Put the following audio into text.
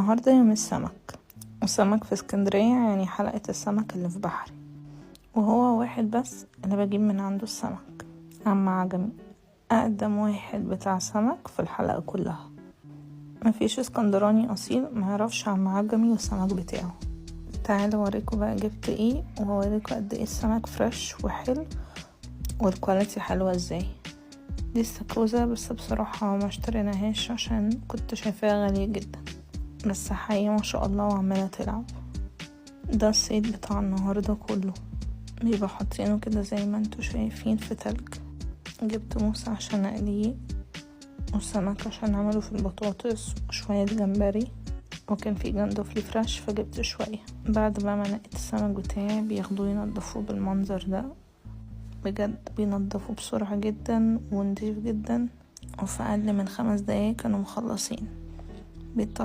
النهاردة يوم السمك، والسمك في اسكندرية يعني حلقة السمك اللي في بحري، وهو واحد بس اللي بجيب من عنده السمك، عم عجمي أقدم واحد بتاع سمك في الحلقة كلها. مفيش اسكندراني أصيل معرفش عم عجمي والسمك بتاعه. تعالوا اوريكم بقى جبت ايه، وهوريكم قد ايه السمك فريش وحلو والكواليتي حلوة ازاي. دي استاكوزا، بس بصراحة ما اشتريناهاش عشان كنت شايفاها غالية جدا، بس حقيقي ما شاء الله وعمالة تلعب. ده الصيد بتاع النهاردة كله، بيبقى حاطينه كده زي ما انتوا شايفين في تلج. جبت موس عشان اقليه، والسمك عشان عمله في البطاطس، وشوية جمبري، وكان في جندوفلي فريش فجبت شوية. بعد بقى ما نقيت السمك بتاعي بياخدوه ينضفوه بالمنظر ده، بجد بينضفوه بسرعة جدا ونضيف جدا، وفي أقل من 5 دقايق كانوا مخلصين.